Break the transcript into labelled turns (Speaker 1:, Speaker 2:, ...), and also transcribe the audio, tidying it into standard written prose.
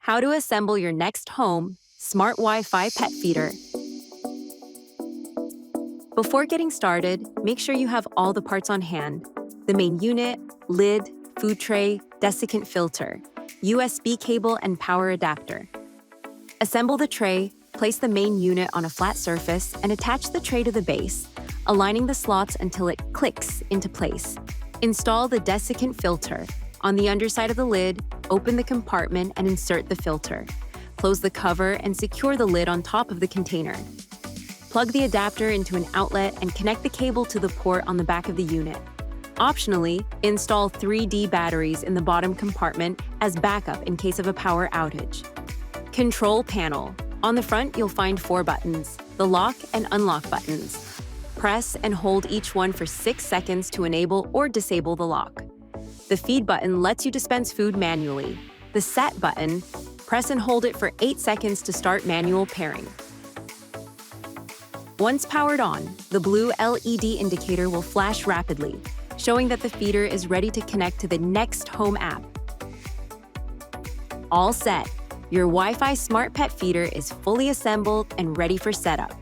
Speaker 1: How to assemble your Nexxt Home Smart Wi-Fi Pet Feeder. Before getting started, make sure you have all the parts on hand: the main unit, lid, food tray, desiccant filter, USB cable, and power adapter. Assemble the tray, place the main unit on a flat surface, and attach the tray to the base, aligning the slots until it clicks into place. Install the desiccant filter. On the underside of the lid, open the compartment and insert the filter. Close the cover and secure the lid on top of the container. Plug the adapter into an outlet and connect the cable to the port on the back of the unit. Optionally, install 3D batteries in the bottom compartment as backup in case of a power outage. Control panel. On the front, you'll find 4 buttons, the lock and unlock buttons. Press and hold each one for 6 seconds to enable or disable the lock. The feed button lets you dispense food manually. The set button, press and hold it for 8 seconds to start manual pairing. Once powered on, the blue LED indicator will flash rapidly, showing that the feeder is ready to connect to the Nexxt Home app. All set! Your Wi-Fi Smart Pet Feeder is fully assembled and ready for setup.